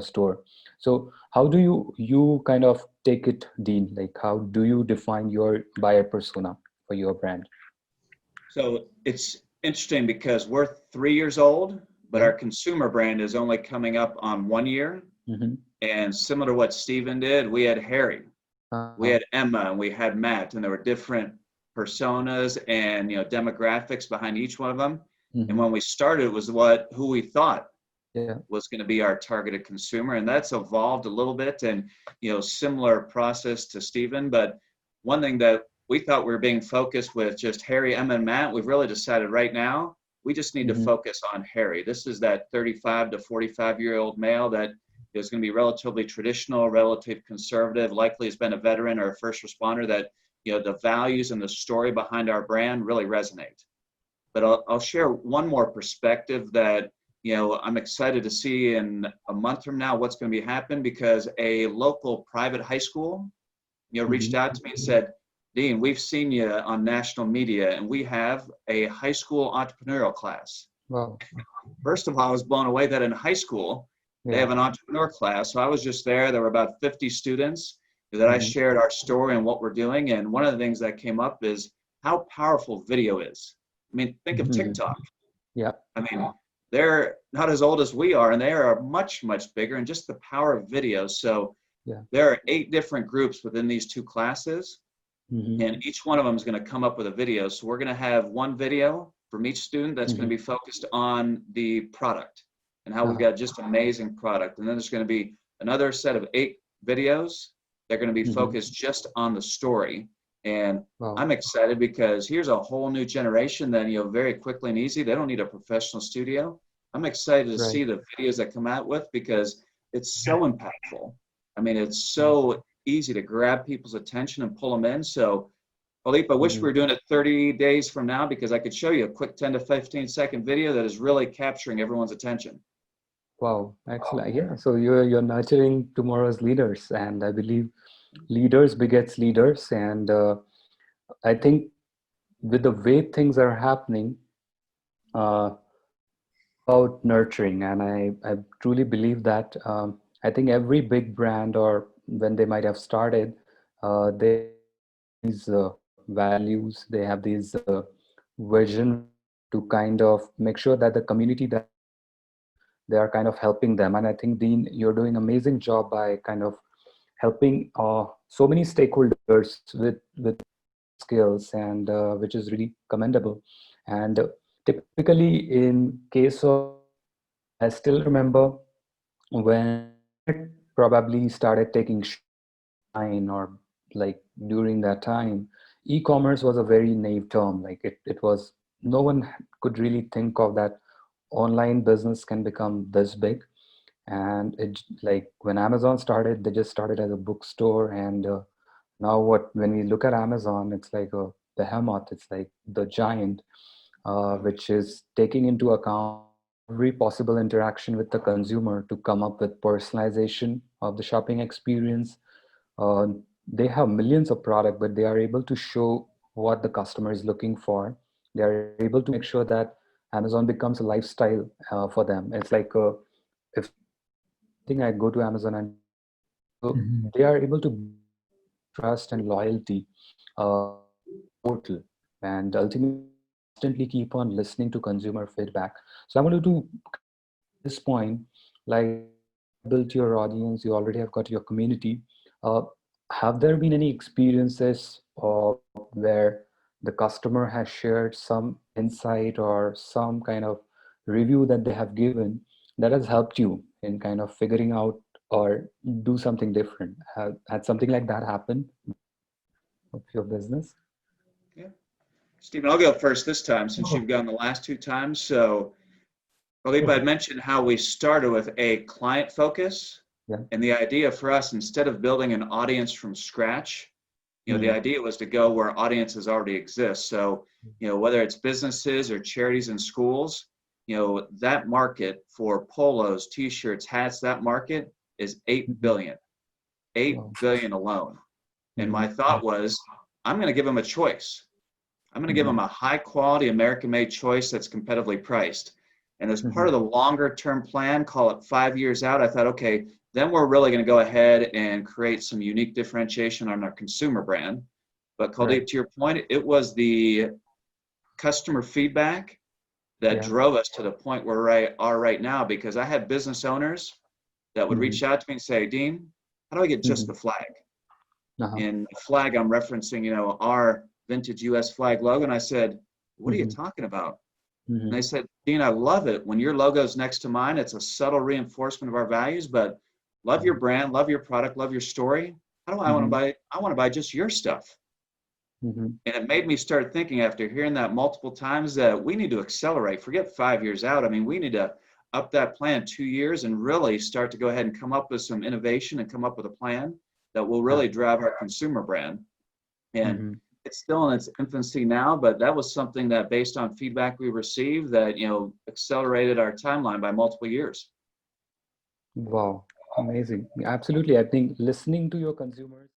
store. So how do you kind of take it, Dean? Like how do you define your buyer persona for your brand? So it's interesting because we're 3 years old, but Yeah. our consumer brand is only coming up on 1 year. Mm-hmm. And similar to what Steven did, we had Harry, we Uh-huh. had Emma, and we had Matt, and there were different personas and demographics behind each one of them. And Mm-hmm. when we started, it was who we thought Yeah. was going to be our targeted consumer, and that's evolved a little bit, and similar process to Steven. But one thing that we thought we were being focused with just Harry, Emma, and Matt, we've really decided right now we just need to Mm-hmm. focus on Harry. This is that 35 to 45-year-old male that is going to be relatively traditional, relatively conservative, likely has been a veteran or a first responder, that the values and the story behind our brand really resonate. But I'll share one more perspective that I'm excited to see in a month from now what's going to be happening, because a local private high school reached Mm-hmm. out to me and said, Dean, we've seen you on national media, and we have a high school entrepreneurial class. Wow. First of all, I was blown away that in high school they Yeah. have an entrepreneur class. So I was just there. There were about 50 students that I Mm-hmm. shared our story and what we're doing. And one of the things that came up is how powerful video is. I mean, think of Mm-hmm. TikTok. Yeah. I mean, they're not as old as we are, and they are much, much bigger, and just the power of video. So Yeah. there are 8 different groups within these 2 classes, Mm-hmm. and each one of them is going to come up with a video. So we're going to have one video from each student that's going Mm-hmm. to be focused on the product and how we've Uh-huh. got just amazing product. And then there's going to be another set of 8 videos. They're going to be Mm-hmm. focused just on the story. And Wow. I'm excited because here's a whole new generation that, very quickly and easy, they don't need a professional studio. I'm excited to Right. see the videos that come out with, because it's so impactful. I mean, it's Yeah. so easy to grab people's attention and pull them in. So, Philippe, I wish Mm-hmm. we were doing it 30 days from now, because I could show you a quick 10 to 15-second video that is really capturing everyone's attention. Wow. Excellent. Yeah. So you're nurturing tomorrow's leaders, and I believe leaders begets leaders, and I think with the way things are happening, uh, about nurturing, and I truly believe that I think every big brand, or when they might have started, they these values, they have these vision to kind of make sure that the community that they are kind of helping them. And I think, Dean, you're doing amazing job by kind of helping so many stakeholders with skills, and which is really commendable. And typically in case of, I still remember when internet probably started taking shine, or like during that time, e-commerce was a very naive term. Like it was, no one could really think of that online business can become this big. And it, like when Amazon started, they just started as a bookstore, and now what, when we look at Amazon, it's like a behemoth. It's like the giant, which is taking into account every possible interaction with the consumer to come up with personalization of the shopping experience. uh, they have millions of product, but they are able to show what the customer is looking for. They are able to make sure that Amazon becomes a lifestyle for them. It's like if think I go to Amazon, and so Mhm. they are able to build trust and loyalty portal, and ultimately constantly keep on listening to consumer feedback. So I wanted to kind of get to this point, like you already have built your audience, you already have got your community. Uh, have there been any experiences where the customer has shared some insight or some kind of review that they have given that has helped you in kind of figuring out or do something different? Had something like that happen of your business? Yeah. Stephen, I'll go first this time since Oh, you've gone the last 2 times. So, Philippe, oh, I mentioned how we started with a client focus. Yeah. And the idea for us, instead of building an audience from scratch, the Mm. idea was to go where audiences already exist. So, whether it's businesses or charities and schools, that market for polos, t-shirts, hats, that market is 8 Mhm. billion, 8 Wow. billion alone. And my Mhm. thought was, I'm going to give them a choice. I'm going to give them Mhm. a high quality American made choice that's competitively priced. And as part Mm-hmm. of the longer term plan, call it 5 years out, I thought, okay, then we're really going to go ahead and create some unique differentiation on our consumer brand. But Right. Kuldeep, to your point, it was the customer feedback that Yeah. drove us to the point where we are right now, because I had business owners that would Mm-hmm. reach out to me and say, Dean, how do I get just Mm-hmm. the flag? Uh-huh. And the flag, I'm referencing, our vintage US flag logo. And I said, what are you Mm-hmm. talking about? And Mm-hmm. they said, Dean, I love it. When your logo's next to mine, it's a subtle reinforcement of our values, but love your Uh-huh. brand, love your product, love your story. How do I want to Mm-hmm. buy? I want to buy just your stuff. Mm-hmm. And it made me start thinking, after hearing that multiple times, that we need to accelerate. Forget 5 years out. I mean, we need to up that plan 2 years and really start to go ahead and come up with some innovation and come up with a plan that will really Uh-huh. drive our consumer brand. And Mm-hmm. it's still in its infancy now, but that was something that, based on feedback we received, that accelerated our timeline by multiple years. Wow. Amazing. Absolutely. I think listening to your consumers